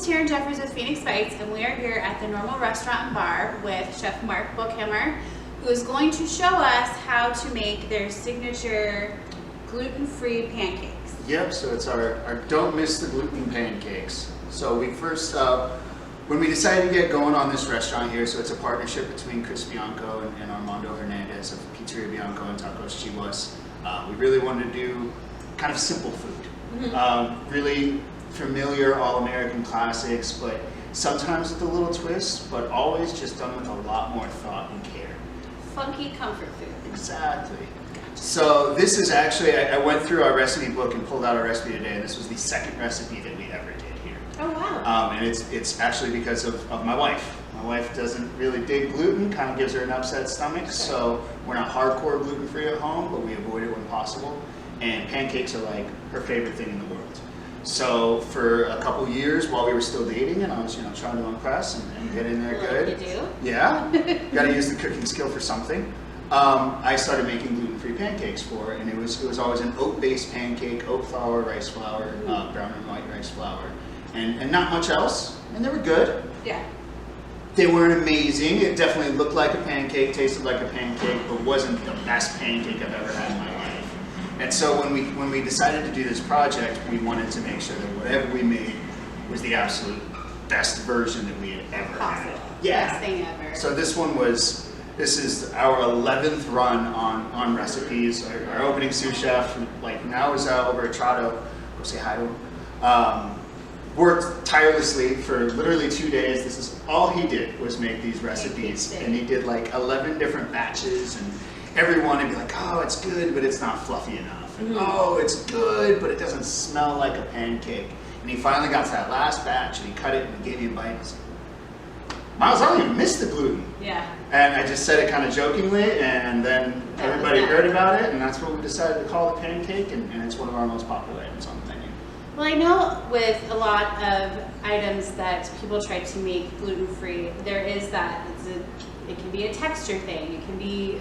Taryn Jeffers with Phoenix Bites, and we are here at the Normal Restaurant and Bar with Chef Mark Bookhamer, who is going to show us how to make their signature gluten-free pancakes. Yep, so it's our don't miss the gluten pancakes. So we first, when we decided to get going on this restaurant here, so it's a partnership between Chris Bianco and Armando Hernandez of Pizzeria Bianco and Tacos Chihuas. We really wanted to do kind of simple food. Really familiar all-American classics, but sometimes with a little twist, but always just done with a lot more thought and care. Funky comfort food. Exactly. So this is actually, I went through our recipe book and pulled out our recipe today, and this was the second recipe that we ever did here. Oh wow. And it's actually because of my wife. My wife doesn't really dig gluten, kind of gives her an upset stomach, so we're not hardcore gluten-free at home, but we avoid it when possible. And pancakes are like her favorite thing in the world. So for a couple years while we were still dating, and I was trying to impress and get in there good. You do? Yeah, got to use the cooking skill for something. I started making gluten-free pancakes for her, and it was always an oat-based pancake, oat flour, rice flour, brown and white rice flour, and not much else, and they were good. Yeah. They weren't amazing. It definitely looked like a pancake, tasted like a pancake, but wasn't the best pancake I've ever had in my life. And so when we decided to do this project, we wanted to make sure that whatever we made was the absolute best version that we had ever had. Yeah. Best thing ever. So this is our 11th run on recipes. Our opening sous chef, like now is over at Trado. Go say hi to him. Worked tirelessly for literally 2 days. This is all he did was make these recipes, and he did like 11 different batches, and everyone would be like, oh, it's good, but it's not fluffy enough. And, oh, it's good, but it doesn't smell like a pancake. And he finally got to that last batch, and he cut it and he gave me a bite. And said, Miles, I don't even miss the gluten. Yeah. And I just said it kind of jokingly, and then everybody heard about it, and that's what we decided to call the pancake, and it's one of our most popular items on the menu. Well, I know with a lot of items that people try to make gluten-free, there is that, it can be a texture thing, it can be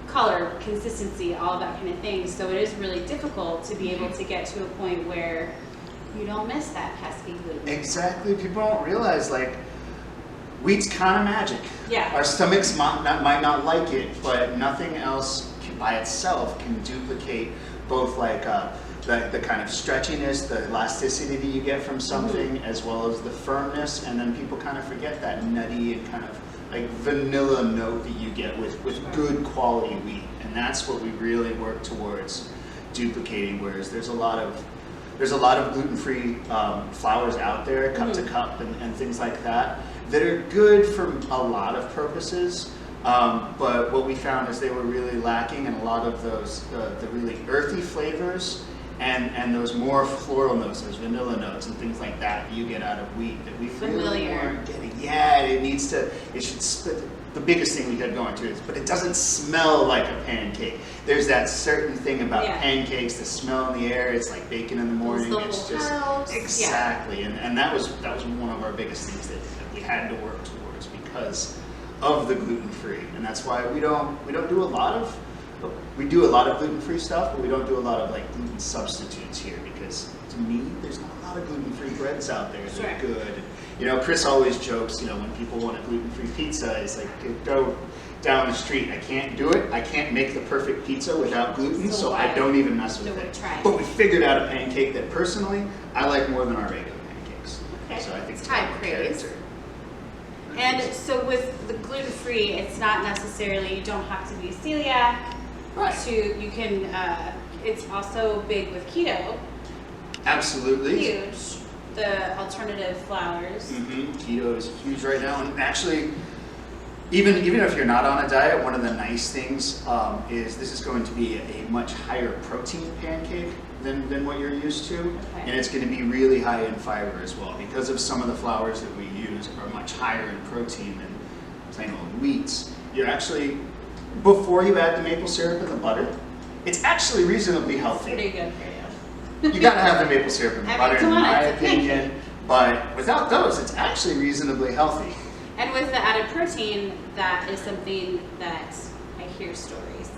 color, consistency, all of that kind of thing. So it is really difficult to be able to get to a point where you don't miss that pesky gluten. Exactly. People don't realize, like, wheat's kind of magic. Yeah. Our stomachs might not like it, but nothing else by itself can duplicate both like the kind of stretchiness, the elasticity that you get from something, as well as the firmness, and then people kind of forget that nutty and kind of like vanilla note that you get with good quality wheat, and that's what we really work towards duplicating. Whereas there's a lot of gluten-free flours out there, cup to cup and things like that are good for a lot of purposes. But what we found is they were really lacking in a lot of those the really earthy flavors and those more floral notes, those vanilla notes and things like that you get out of wheat that we really weren't getting. Yeah, the biggest thing we had going to is, but it doesn't smell like a pancake. There's that certain thing about pancakes, the smell in the air. It's like bacon in the morning. It's just exactly, and that was one of our biggest things that we had to work towards because of the gluten-free, and that's why we don't do a lot of. We do a lot of gluten-free stuff, but we don't do a lot of like gluten substitutes here because to me, there's not a lot of gluten-free breads out there that are good. Chris always jokes, when people want a gluten-free pizza, it's like, go down the street. I can't do it. I can't make the perfect pizza without gluten, so I don't even mess with it. But we figured out a pancake that personally I like more than our regular pancakes. Okay. So I think it's time praise. And so with the gluten-free, it's not necessarily, you don't have to be celiac. Right. You can, it's also big with keto. Absolutely. Huge. The alternative flours. Keto is huge right now, and actually, even if you're not on a diet, one of the nice things is this is going to be a much higher protein pancake than what you're used to, and it's going to be really high in fiber as well because of some of the flours that we use are much higher in protein than plain old wheats. You're actually, before you add the maple syrup and the butter, it's actually reasonably healthy. Pretty good for you. You gotta have the maple syrup and the butter, in my opinion, but without those, it's actually reasonably healthy. And with the added protein, that is something that I hear stories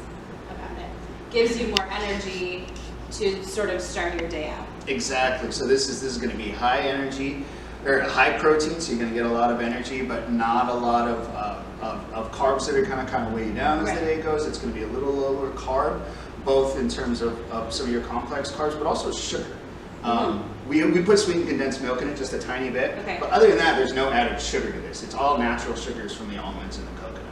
about it. Gives you more energy to sort of start your day out. Exactly. So this is going to be high energy. they're high protein, so you're going to get a lot of energy, but not a lot of carbs that are kind of weigh you down as the day goes. It's going to be a little lower carb, both in terms of some of your complex carbs, but also sugar. We put sweetened condensed milk in it just a tiny bit, but other than that, there's no added sugar to this. It's all natural sugars from the almonds and the coconut.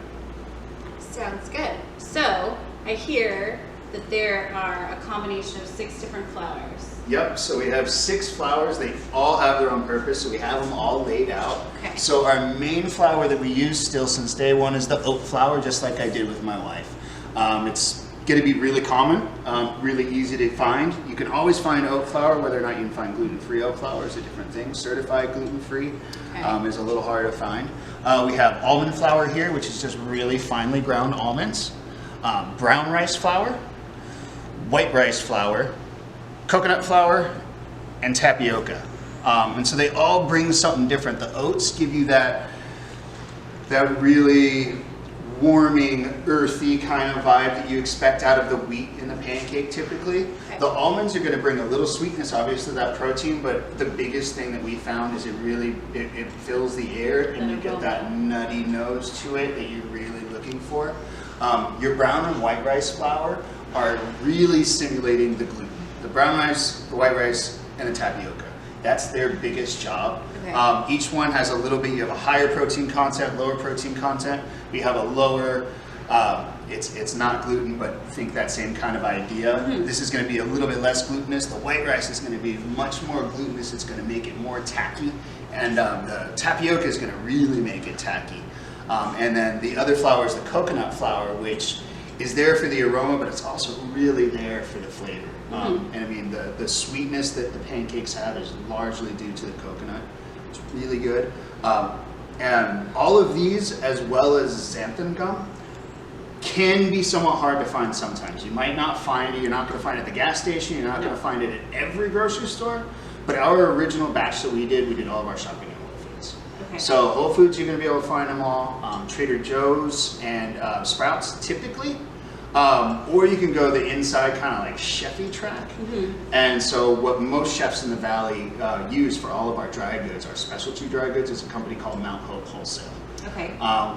Sounds good. So I hear that there are a combination of 6 different flours. Yep, so we have 6 flours. They all have their own purpose, so we have them all laid out. So our main flour that we use still since day one is the oat flour, just like I did with my wife. It's going to be really common, really easy to find. You can always find oat flour. Whether or not you can find gluten-free oat flour is a different thing. Certified gluten-free is a little harder to find. We have almond flour here, which is just really finely ground almonds. Brown rice flour, white rice flour, coconut flour, and tapioca. And so they all bring something different. The oats give you that really warming, earthy kind of vibe that you expect out of the wheat in the pancake typically. The almonds are going to bring a little sweetness, obviously, that protein, but the biggest thing that we found is it fills the air and you get that nutty nose to it that you're really looking for. Your brown and white rice flour are really simulating the gluten. The brown rice, the white rice, and the tapioca. That's their biggest job. Each one has a little bit, you have a higher protein content, lower protein content. We have a lower, it's not gluten, but think that same kind of idea. This is going to be a little bit less glutinous. The white rice is going to be much more glutinous. It's going to make it more tacky. And the tapioca is going to really make it tacky. And then the other flour is the coconut flour, which is there for the aroma, but it's also really there for the flavor. And I mean, the sweetness that the pancakes have is largely due to the coconut. It's really good. And all of these, as well as xanthan gum, can be somewhat hard to find sometimes. You might not find it, you're not going to find it at the gas station, you're not going to find it at every grocery store, but our original batch that we did all of our shopping at Whole Foods. So Whole Foods, you're going to be able to find them all. Trader Joe's and Sprouts, typically. Or you can go the inside kind of like chefy track. And so what most chefs in the Valley use for all of our dry goods, our specialty dry goods, is a company called Mount Hope Wholesale.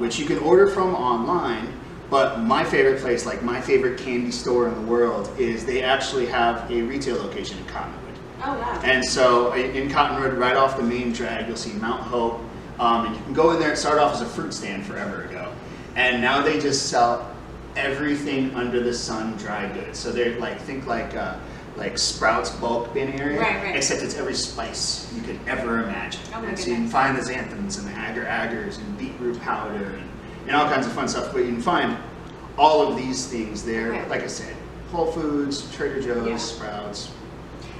Which you can order from online, but my favorite place, like my favorite candy store in the world, is they actually have a retail location in Cottonwood. And so in Cottonwood, right off the main drag, you'll see Mount Hope. And you can go in there and start off as a fruit stand forever ago. And now they just sell everything under the sun dry goods. So they're like, think like Sprouts bulk bin area, except it's every spice you could ever imagine. And so you can find the xanthans and the agar-agars and beetroot powder and all kinds of fun stuff. But you can find all of these things there. Like I said, Whole Foods, Trader Joe's, Sprouts.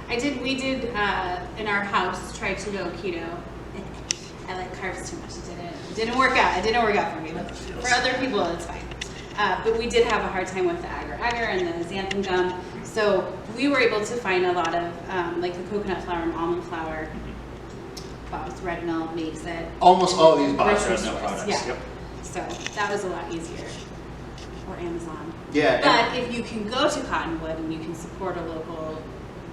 We did in our house try to go keto. I like carbs too much. It didn't work out. It didn't work out for me. But for other people, it's fine. But we did have a hard time with the agar-agar and the xanthan gum. So we were able to find a lot of like the coconut flour and almond flour. Bob's Red Mill makes it. Almost all of these Bob's Red Mill products. Yep. So that was a lot easier. Or Amazon. Yeah. But if you can go to Cottonwood and you can support a local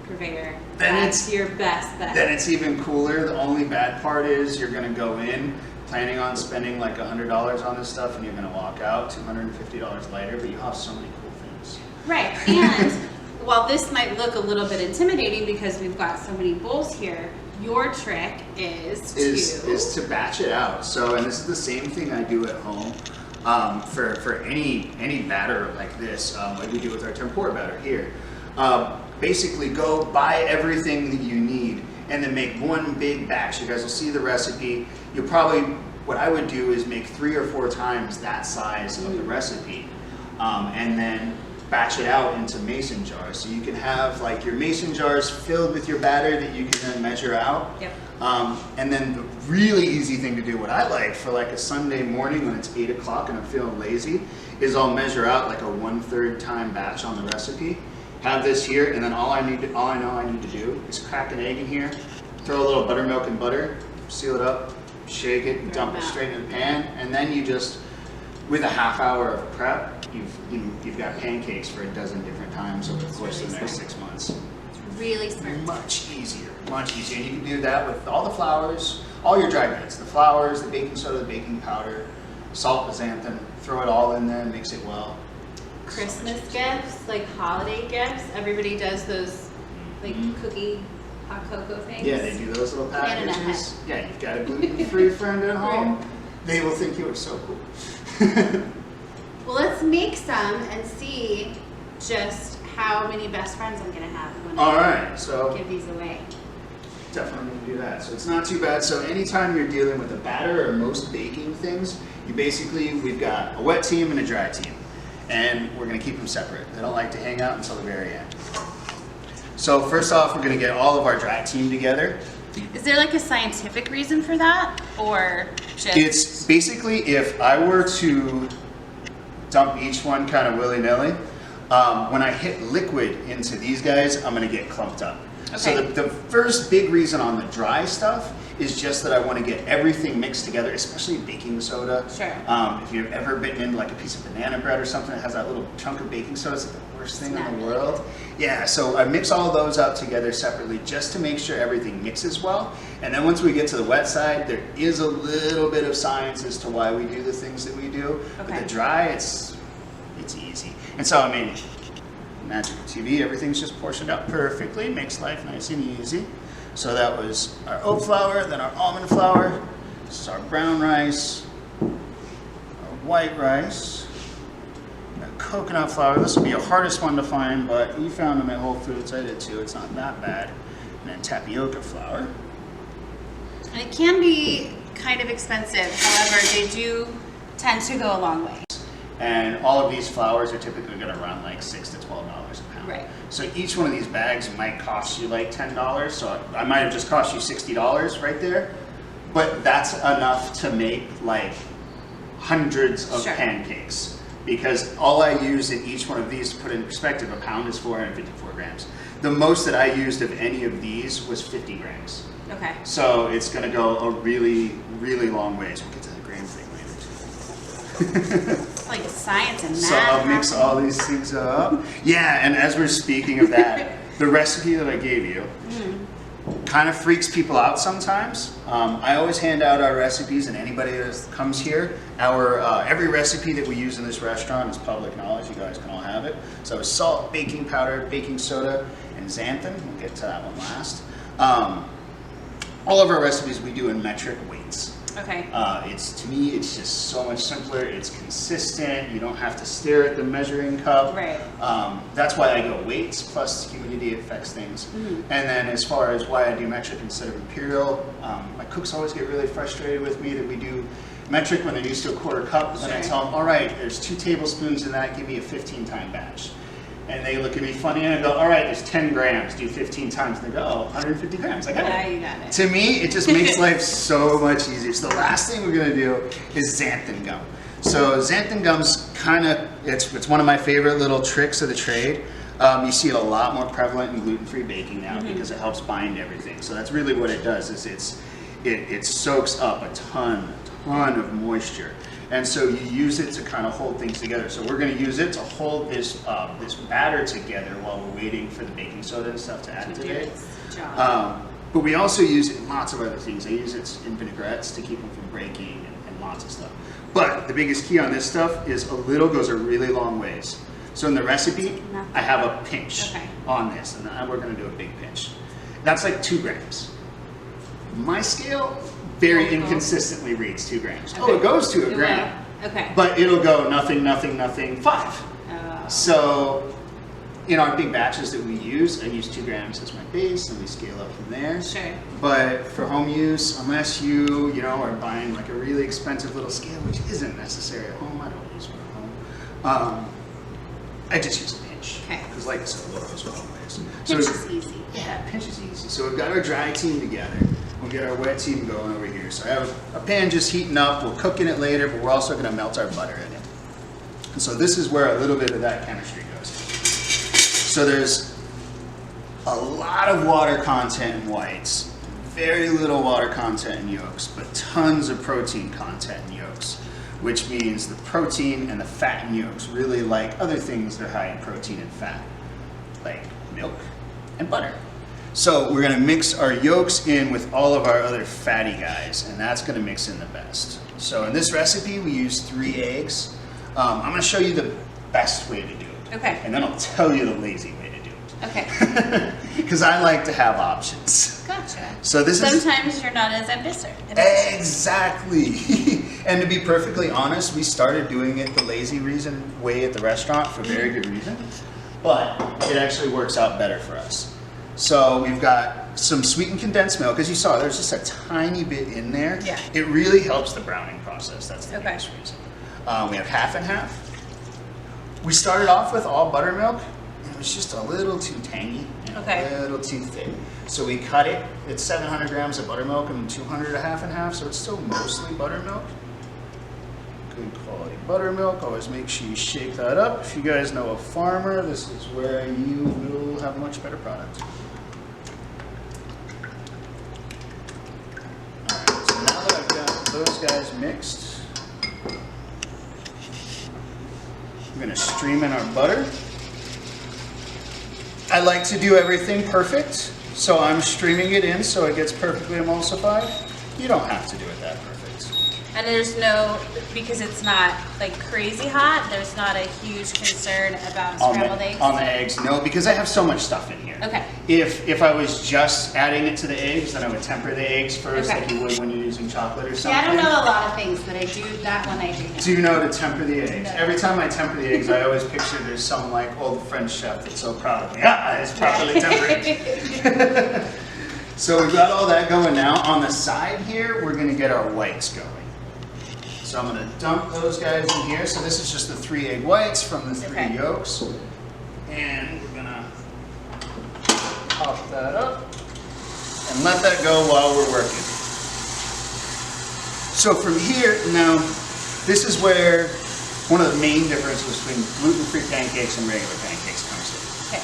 purveyor, that's your best bet. Then it's even cooler. The only bad part is you're going to go in planning on spending like $100 on this stuff, and you're going to walk out $250 lighter, but you have so many cool things. Right. And while this might look a little bit intimidating because we've got so many bowls here, your trick is to batch it out. So, and this is the same thing I do at home for any batter like this, like we do with our tempura batter here. Basically, go buy everything that you need and then make one big batch. You guys will see the recipe. You'll probably, what I would do is make 3 or 4 times that size of the recipe, and then batch it out into mason jars. So you can have like your mason jars filled with your batter that you can then measure out. And then the really easy thing to do, what I like for like a Sunday morning when it's 8 o'clock and I'm feeling lazy, is I'll measure out like a 1/3 time batch on the recipe. Have this here, and then all I know I need to do is crack an egg in here, throw a little buttermilk and butter, seal it up, shake it, and dump it straight in the pan, and then you just, with a half hour of prep, you've got pancakes for a dozen different times over the course of the next 6 months. It's really smart. Much easier, much easier. And you can do that with all the flours, all your dry goods, the flours, the baking soda, the baking powder, salt, the xanthan, throw it all in there, mix it well. Christmas gifts, like holiday gifts, everybody does those like cookie hot cocoa things. Yeah, they do those little Plan it packages. Yeah, you've got a gluten-free friend at home. They will think you are so cool. Well, let's make some and see just how many best friends I'm gonna have when I give these away. Definitely going to do that. So it's not too bad. So anytime you're dealing with a batter or most baking things, we've got a wet team and a dry team. And we're going to keep them separate. They don't like to hang out until the very end. So first off, we're going to get all of our dry team together. Is there like a scientific reason for that? Or just... It's basically if I were to dump each one kind of willy-nilly, when I hit liquid into these guys, I'm going to get clumped up. Okay. So the first big reason on the dry stuff is just that I want to get everything mixed together, especially baking soda. Sure. If you've ever bitten into like a piece of banana bread or something that has that little chunk of baking soda, it's like the worst thing in the world. Yeah, so I mix all of those up together separately just to make sure everything mixes well. And then once we get to the wet side, there is a little bit of science as to why we do the things that we do. Okay. But the dry, it's easy. And so, I mean, magic of TV, everything's just portioned out perfectly, makes life nice and easy. So that was our oat flour, then our almond flour, this is our brown rice, our white rice, our coconut flour. This will be the hardest one to find, but you found them at Whole Foods, I did too, it's not that bad. And then tapioca flour. And it can be kind of expensive, however, they do tend to go a long way. And all of these flours are typically going to run like $6 to $12 a pound. Right. So each one of these bags might cost you like $10. So I might have just cost you $60 right there. But that's enough to make like hundreds of pancakes. Because all I use in each one of these, to put it in perspective, a pound is 454 grams. The most that I used of any of these was 50 grams. Okay. So it's going to go a really, really long ways. We'll get to the gram thing later too. It's like science and math. So I'll mix all these things up. Yeah, and as we're speaking of that, the recipe that I gave you kind of freaks people out sometimes. I always hand out our recipes, and anybody that comes here, every recipe that we use in this restaurant is public knowledge. You guys can all have it. So it's salt, baking powder, baking soda, and xanthan. We'll get to that one last. All of our recipes we do in metric weights. Okay. To me, it's just so much simpler. It's consistent. You don't have to stare at the measuring cup. Right. That's why I go weights plus humidity affects things. And then as far as why I do metric instead of imperial, my cooks always get really frustrated with me that we do metric when they're used to a quarter cup. And I tell them, all right, there's 2 tablespoons in that. Give me a 15-time batch. And they look at me funny and I go, all right, there's 10 grams, do 15 times. And they go, oh, 150 grams, I got it. You got it. To me, it just makes life so much easier. So the last thing we're gonna do is xanthan gum. So xanthan gum's it's one of my favorite little tricks of the trade. You see it a lot more prevalent in gluten-free baking now because it helps bind everything. So that's really what it does, is it soaks up a ton of moisture. And so you use it to kind of hold things together. So we're going to use it to hold this batter together while we're waiting for the baking soda and stuff to add today. But we also use it in lots of other things. I use it in vinaigrettes to keep them from breaking and lots of stuff. But the biggest key on this stuff is a little goes a really long ways. So in the recipe, I have a pinch on this, and we're going to do a big pinch. That's like 2 grams. My scale very inconsistently reads 2 grams. Oh, it goes to a gram. Okay. But it'll go nothing, 5. So in our big batches that we use, I use 2 grams as my base, and we scale up from there. Sure. But for home use, unless you are buying like a really expensive little scale, which isn't necessary at home, I don't use one at home. I just use a pinch. Okay. Because like I said, a little goes a long ways. Pinch is easy. Yeah, pinch is easy. So we've got our dry team together. We'll get our wet team going over here. So I have a pan just heating up. We'll cook in it later, but we're also going to melt our butter in it. And so this is where a little bit of that chemistry goes. So there's a lot of water content in whites, very little water content in yolks, but tons of protein content in yolks, which means the protein and the fat in yolks really like other things that are high in protein and fat, like milk and butter. So we're gonna mix our yolks in with all of our other fatty guys, and that's gonna mix in the best. So in this recipe, we use 3 eggs. I'm gonna show you the best way to do it. Okay. And then I'll tell you the lazy way to do it. Okay. Because I like to have options. Gotcha. So this Sometimes you're not as ambitious. Exactly. And to be perfectly honest, we started doing it the lazy way at the restaurant for very good reason. But it actually works out better for us. So we've got some sweetened condensed milk. As you saw, there's just a tiny bit in there. Yeah. It really helps the browning process. That's the Okay. biggest reason. We have half and half. We started off with all buttermilk. It was just a little too tangy and a little too thick. So we cut it. It's 700 grams of buttermilk and 200 of half and half, so it's still mostly buttermilk. Good quality buttermilk. Always make sure you shake that up. If you guys know a farmer, this is where you will have a much better product. Alright, so now that I've got those guys mixed, we're going to stream in our butter. I like to do everything perfect, so I'm streaming it in so it gets perfectly emulsified. You don't have to do it that perfect. And there's no, because it's not like crazy hot, there's not a huge concern about scrambled eggs? On the eggs, no, because I have so much stuff in here. Okay. If I was just adding it to the eggs, then I would temper the eggs first, Okay. like you would when you're using chocolate or something. Yeah, I don't know a lot of things, but I do, that one I do know. Do you know to temper the eggs? No. Every time I temper the eggs, I always picture there's some like old French chef that's so proud of me. Ah, it's properly tempered. So we've got all that going now. On the side here, we're gonna get our whites going. So I'm gonna dump those guys in here. So this is just the 3 egg whites from the 3 yolks. And we're gonna pop that up and let that go while we're working. So from here, now, this is where one of the main differences between gluten-free pancakes and regular pancakes comes in. Okay.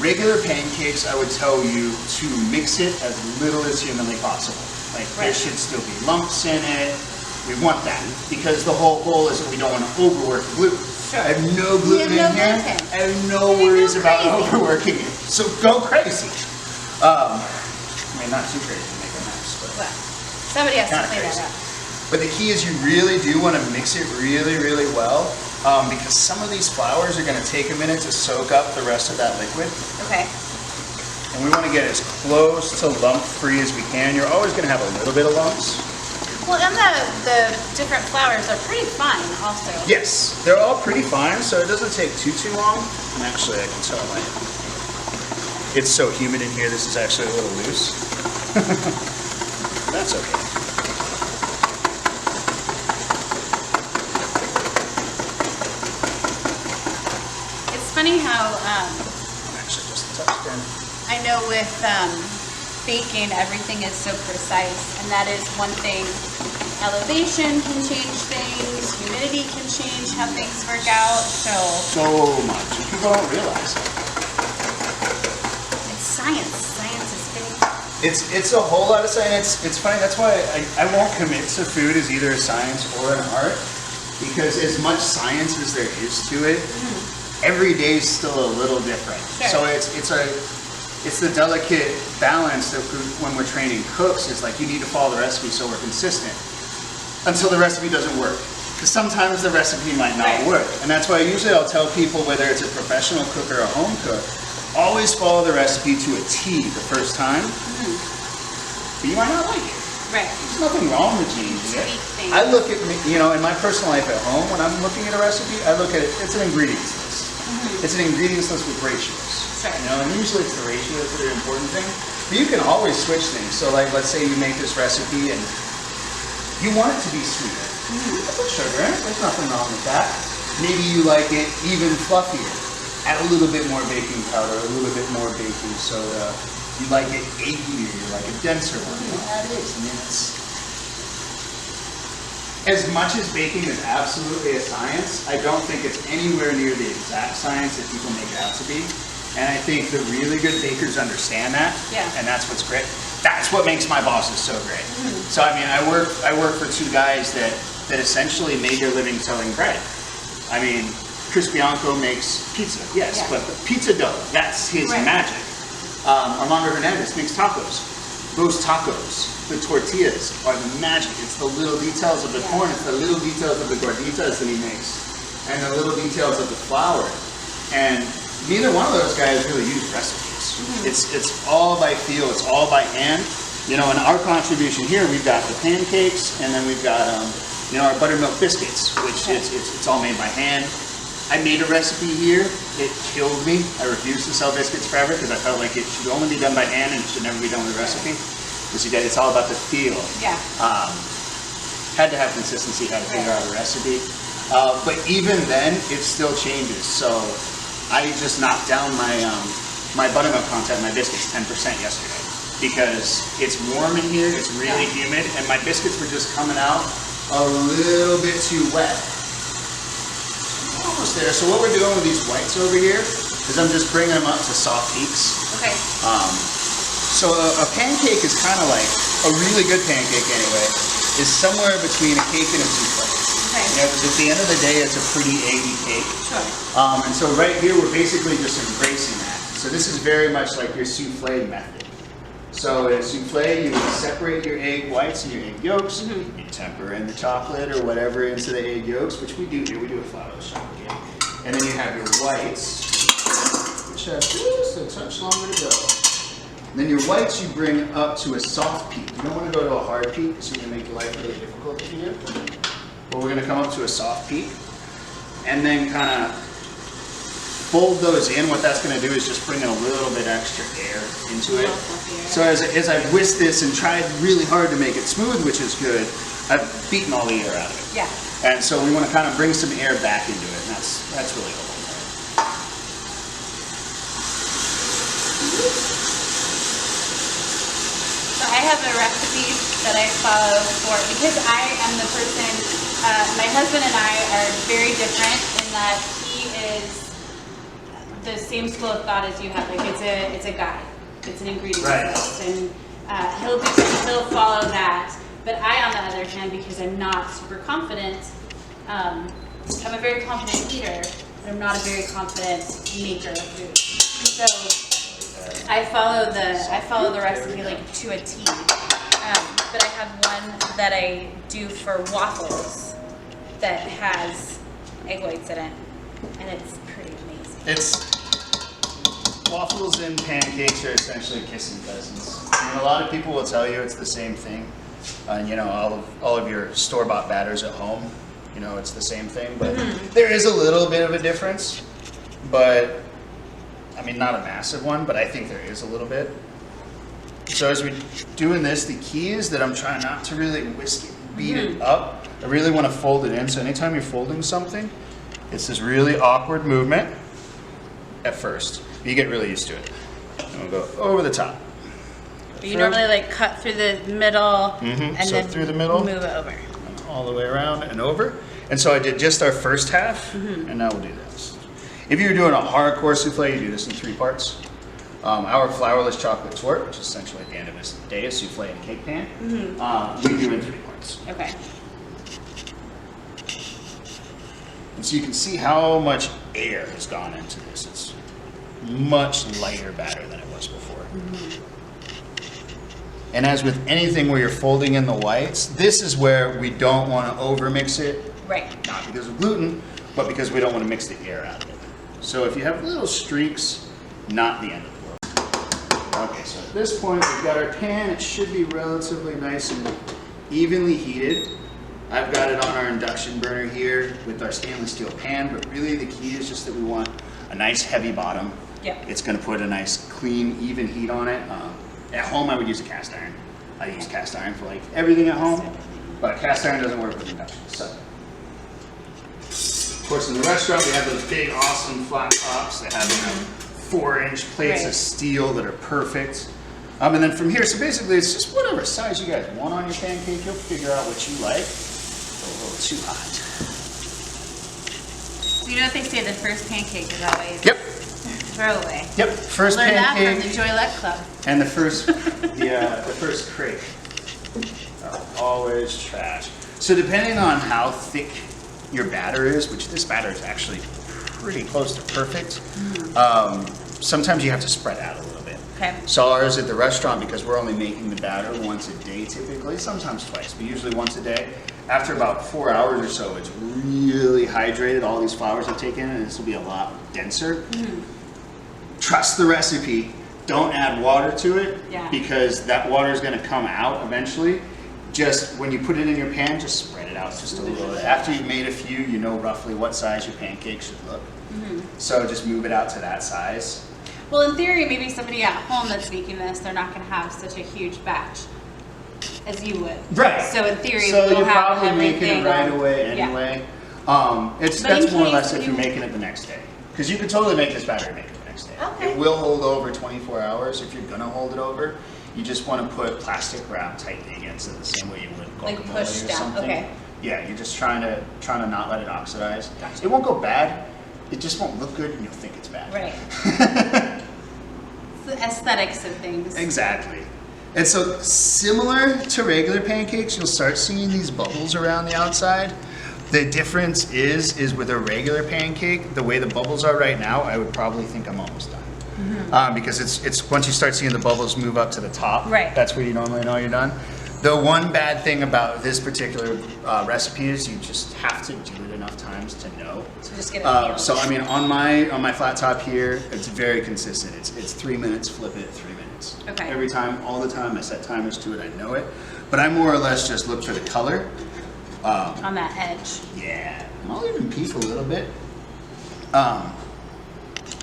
Regular pancakes, I would tell you to mix it as little as humanly possible. Like there should still be lumps in it. We want that because the whole goal is that we don't want to overwork the gluten. Sure. I have no gluten in here. I have no worries about overworking it. So go crazy. I mean, not too crazy, make a mess. But Well, somebody has to clean crazy. that up. But the key is you really do want to mix it really, really well because some of these flours are going to take a minute to soak up the rest of that liquid. Okay. And we want to get as close to lump-free as we can. You're always going to have a little bit of lumps. Well, and the different flours are pretty fine also. Yes, they're all pretty fine, so it doesn't take too long. And actually, I can tell it's so humid in here, this is actually a little loose. That's okay. It's funny how, I'm actually just touched in. I know with baking, everything is so precise, and that is one thing. Elevation can change things, humidity can change how things work out, so much. People don't realize it. it's science. Science is big. It's a whole lot of science. It's funny, that's why I won't commit to food as either a science or an art, because as much science as there is to it, every day is still a little different. Sure. So it's the delicate balance that when we're training cooks, is like you need to follow the recipe so we're consistent until the recipe doesn't work. Because sometimes the recipe might not work. And that's why usually I'll tell people, whether it's a professional cook or a home cook, always follow the recipe to a T the first time. But you might not like it. Right. There's nothing wrong with changing it. Tweak things. I look at, in my personal life at home, when I'm looking at a recipe, I look at it, it's an ingredients list. It's an ingredients list with ratios. Sure. And usually it's the ratios that are the important thing. But you can always switch things. So like, let's say you make this recipe and you want it to be sweeter. Put sugar in it, there's nothing wrong with that. Maybe you like it even fluffier. Add a little bit more baking powder, a little bit more baking soda. You like it eggier, you like a denser one. Add it. I mean, as much as baking is absolutely a science, I don't think it's anywhere near the exact science that people make it out to be. And I think the really good bakers understand that. Yeah. And that's what's great. That's what makes my bosses so great. So I mean, I work for 2 guys that essentially made their living selling bread. I mean, Chris Bianco makes pizza, yes, but the pizza dough, that's his magic. Armando Hernandez makes tacos. Those tacos, the tortillas, are the magic. It's the little details of the corn, it's the little details of the gorditas that he makes, and the little details of the flour. And neither one of those guys really use recipes. It's all by feel, it's all by hand. You know, in our contribution here, we've got the pancakes, and then we've got you know, our buttermilk biscuits, which it's all made by hand. I made a recipe here. It killed me. I refused to sell biscuits forever because I felt like it should only be done by hand and it should never be done with a recipe. Because you get, it's all about the feel. Yeah. Had to have consistency, had to figure out a recipe. But even then, it still changes. So I just knocked down my buttermilk content, my biscuits, 10% yesterday. Because it's warm in here, it's really humid, and my biscuits were just coming out a little bit too wet. Almost there. So what we're doing with these whites over here is I'm just bringing them up to soft peaks. Okay. So a pancake is kind of like, a really good pancake anyway, is somewhere between a cake and a souffle. Okay. You know, 'cause at the end of the day, it's a pretty eggy cake. Sure. And so right here, we're basically just embracing that. So this is very much like your souffle method. So in a souffle, you would separate your egg whites and your egg yolks. You temper in the chocolate or whatever into the egg yolks, which we do here. We do a flourless chocolate cake. And then you have your whites, which have just a touch longer to go. And then your whites you bring up to a soft peak. You don't want to go to a hard peak because you're going to make your life really difficult for you. But we're going to come up to a soft peak and then kind of fold those in. What that's going to do is just bring in a little bit extra air into it. So as I whisk this and tried really hard to make it smooth, which is good, I've beaten all the air out of it. Yeah. And so we want to kind of bring some air back into it, and that's really the whole thing. So I have a recipe that I follow for, because I am the person, my husband and I are very different in that he is the same school of thought as you have. Like it's a guide, it's an ingredient list, and he'll follow that. But I, on the other hand, because I'm not super confident, I'm a very confident eater, but I'm not a very confident maker of food. So I follow the recipe like to a T. But I have one that I do for waffles that has egg whites in it, and it's pretty amazing. Waffles and pancakes are essentially kissing cousins. I mean, a lot of people will tell you it's the same thing. And you know, all of your store-bought batters at home, you know, it's the same thing. But there is a little bit of a difference. But, I mean, not a massive one, but I think there is a little bit. So as we're doing this, the key is that I'm trying not to really whisk it, beat it up. I really want to fold it in. So anytime you're folding something, it's this really awkward movement at first. You get really used to it. And we'll go over the top. You normally like cut through the middle and So then through the middle, move it over. all the way around and over. And so I did just our first half, and now we'll do this. If you're doing a hardcore souffle, you do this in 3 parts. Our flourless chocolate torte, which is essentially at the end of this day, a souffle in a cake pan, we do in 3 parts. Okay. And so you can see how much air has gone into this. It's much lighter batter than it was before. And as with anything where you're folding in the whites, this is where we don't want to overmix it. Right. Not because of gluten, but because we don't want to mix the air out of it. So if you have little streaks, not the end of the world. Okay, so at this point, we've got our pan. It should be relatively nice and evenly heated. I've got it on our induction burner here with our stainless steel pan, but really the key is just that we want a nice heavy bottom. Yeah. It's going to put a nice, clean, even heat on it. At home, I would use a cast iron. I use cast iron for like everything at home, but cast iron doesn't work with induction. So, of course, in the restaurant, we have those big, awesome flat tops that have 4-inch plates of steel that are perfect. And then from here, so basically, it's just whatever size you guys want on your pancake. You'll figure out what you like. It's a little too hot. So you know what they say, the first pancake is always throwaway. Yep. First Learned pancake. that from the Joylette Club. And the first crate are always trash. So depending on how thick your batter is, which this batter is actually pretty close to perfect, sometimes you have to spread out a little bit. Okay. So ours at the restaurant, because we're only making the batter once a day typically, sometimes twice, but usually once a day. After about 4 hours or so, it's really hydrated. All these flours have taken in, and this will be a lot denser. Trust the recipe. Don't add water to it because that water is going to come out eventually. Just when you put it in your pan, just spread it out just a little bit. After you've made a few, you know roughly what size your pancake should look. So just move it out to that size. Well, in theory, maybe somebody at home that's making this, they're not going to have such a huge batch as you would. Right. So in theory, so we'll you're have probably making everything it right on- away yeah. anyway. But That's in more or case less if you- you're making it the next day. Because you could totally make this batter and make it the next day. Okay. It will hold over 24 hours if you're going to hold it over. You just want to put plastic wrap tightly against it the same way you would guacamole Like push or down, something. okay. Yeah, you're just trying to not let it oxidize. Gotcha. It won't go bad. It just won't look good and you'll think it's bad. Right. It's the aesthetics of things. Exactly. And so similar to regular pancakes, you'll start seeing these bubbles around the outside. The difference is with a regular pancake, the way the bubbles are right now, I would probably think I'm almost done. Because it's once you start seeing the bubbles move up to the top, Right. that's where you normally know you're done. The one bad thing about this particular recipe is you just have to do it enough times to know. So just get it peeled. So I mean, on my flat top here, it's very consistent. It's 3 minutes, flip it, 3 minutes. Okay. Every time, all the time. I set timers to it. I know it, but I more or less just look for the color. On that edge. Yeah, and I'll even peek a little bit.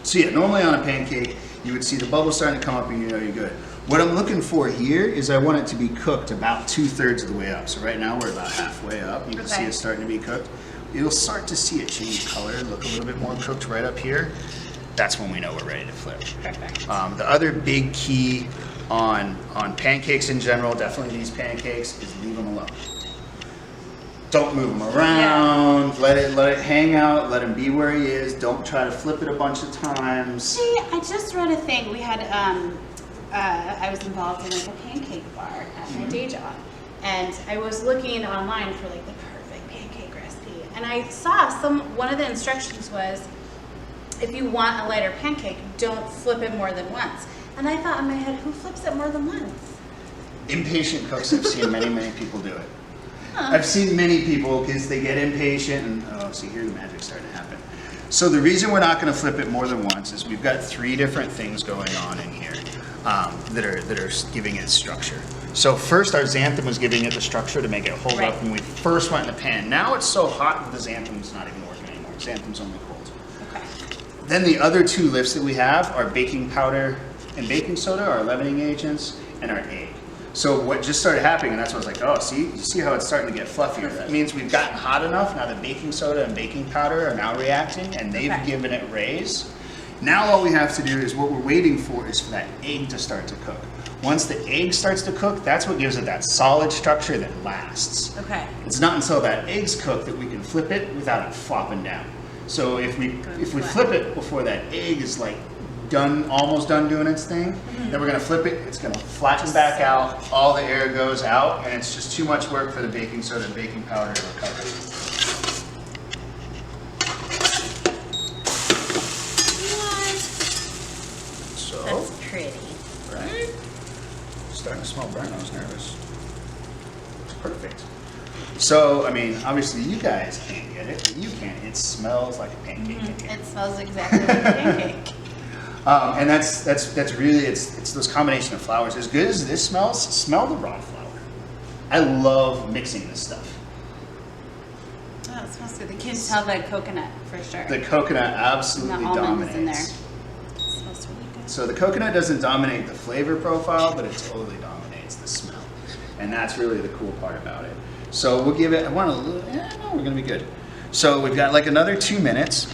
So yeah, normally on a pancake, you would see the bubbles starting to come up and you know you're good. What I'm looking for here is I want it to be cooked about 2/3 of the way up. So right now we're about halfway up. You can see Okay. it starting to be cooked. You'll start to see it change color, look a little bit more cooked right up here. That's when we know we're ready to flip. Perfect. The other big key on pancakes in general, definitely these pancakes, is leave them alone. Don't move him around. Let it hang out. Let him be where he is. Don't try to flip it a bunch of times. See, I just read a thing. We had, I was involved in like a pancake bar at my day job, and I was looking online for like the perfect pancake recipe, and I saw one of the instructions was, if you want a lighter pancake, don't flip it more than once. And I thought in my head, who flips it more than once? Impatient cooks, I've seen many people do it. I've seen many people because they get impatient and, oh, see here the magic's starting to happen. So the reason we're not going to flip it more than once is we've got 3 different things going on in here that are giving it structure. So first our xanthan was giving it the structure to make it hold Right. up when we first went in the pan. Now it's so hot that the xanthan's not even working anymore. Xanthan's only cold. Okay. Then the other 2 lifts that we have are baking powder and baking soda, our leavening agents, and our egg. So what just started happening, and that's what I was like, oh, see, you see how it's starting to get fluffier. That means we've gotten hot enough. Now the baking soda and baking powder are now reacting, and they've Okay. given it raise. Now all we have to do is what we're waiting for is for that egg to start to cook. Once the egg starts to cook, that's what gives it that solid structure that lasts. Okay. It's not until that egg's cooked that we can flip it without it flopping down. So if we flip it before that egg is like done, almost done doing its thing, then we're gonna flip it, it's gonna flatten back out, all the air goes out, and it's just too much work for the baking soda and baking powder to recover. So, That's pretty. right? Starting to smell burnt, I was nervous. It's perfect. So, I mean, obviously you guys can't get it, but you can. It smells like a pancake in here. It smells exactly like a pancake. And that's really, it's those combination of flours. As good as this smells, smell the raw flour. I love mixing this stuff. Oh, it smells good. You can tell the coconut for sure. The coconut And absolutely the almonds dominates. in there. It smells really good. So the coconut doesn't dominate the flavor profile, but it totally dominates the smell. And that's really the cool part about it. So we'll give it, I want a little, no, we're gonna be good. So we've got like another 2 minutes.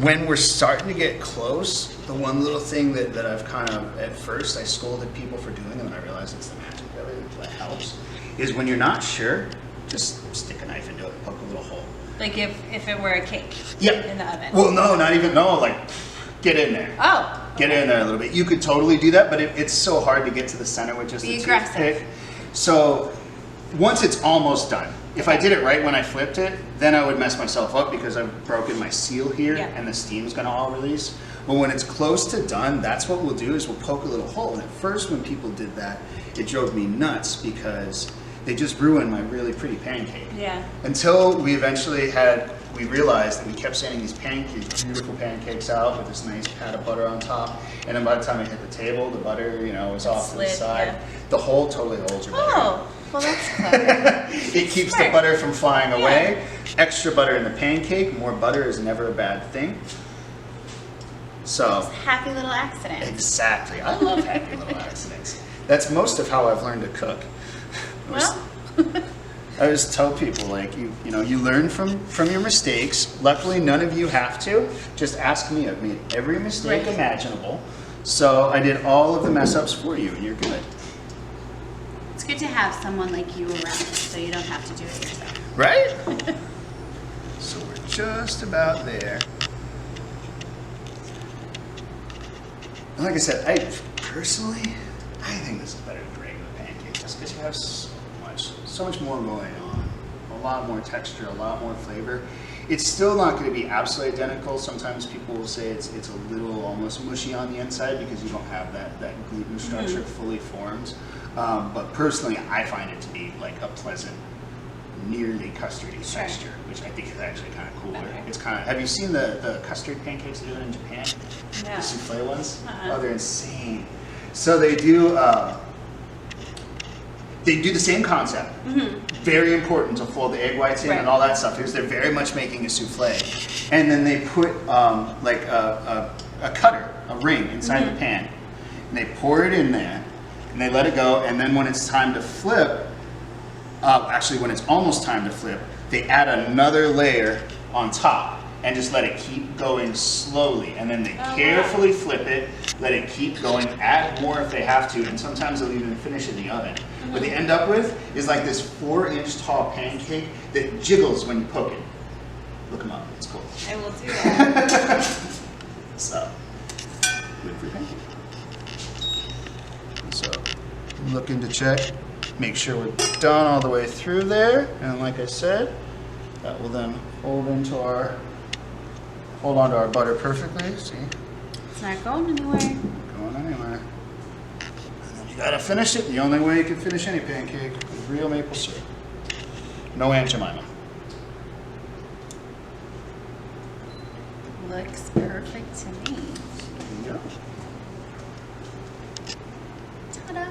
When we're starting to get close, the one little thing that I've kind of, at first I scolded people for doing, and then I realized it's the magic of it, that helps, is when you're not sure, just stick a knife into it, poke a little hole. Like if it were a cake Yep. in the oven. Well, no, not even, no, like, get in there. Oh. Get in there a little bit. You could totally do that, but it's so hard to get to the center with just Be a aggressive. toothpick. So once it's almost done, if I did it right when I flipped it, then I would mess myself up because I've broken my seal here Yeah. and the steam's gonna all release. But when it's close to done, that's what we'll do is we'll poke a little hole. And at first when people did that, it drove me nuts because they just ruined my really pretty pancake. Yeah. Until we eventually we realized that we kept sending these pancakes, beautiful pancakes out with this nice pat of butter on top. And then by the time it hit the table, the butter, was off to the side. Yeah. The hole totally holds your butter. Oh, well that's clever. It keeps the butter from flying away. Extra butter in the pancake. More butter is never a bad thing. So. It's a happy little accident. Exactly. I love happy little accidents. That's most of how I've learned to cook. Well. I always tell people, like, you learn from your mistakes. Luckily, none of you have to. Just ask me. I've made every mistake imaginable. So I did all of the mess ups for you, and you're good. It's good to have someone like you around so you don't have to do it yourself. Right? So we're just about there. And like I said, I think this is better than regular pancakes just because you have so much more going on. A lot more texture, a lot more flavor. It's still not going to be absolutely identical. Sometimes people will say it's a little almost mushy on the inside because you don't have that gluten structure fully formed. But personally, I find it to be like a pleasant, nearly custardy texture, which I think is actually kind of cooler. Okay. It's kind of. Have you seen the custard pancakes they're doing in Japan? No. The souffle ones? Oh, they're insane. So they do. They do the same concept. Very important to fold the egg whites in and all that stuff because they're very much making a souffle. And then they put like a cutter, a ring inside the pan. And they pour it in there and they let it go. And then when it's time to flip, actually when it's almost time to flip, they add another layer on top and just let it keep going slowly. And then they carefully flip it, let it keep going, add more if they have to, and sometimes they'll even finish in the oven. What they end up with is like this 4-inch tall pancake that jiggles when you poke it. Look them up, it's cool. I will do that. So, good for pancake. So, looking to check, make sure we're done all the way through there, and like I said, that will then hold onto our butter perfectly. See? It's not going anywhere. Going anywhere. And then you gotta finish it the only way you can finish any pancake with real maple syrup. No Aunt Jemima. Looks perfect to me. There you go. Ta-da!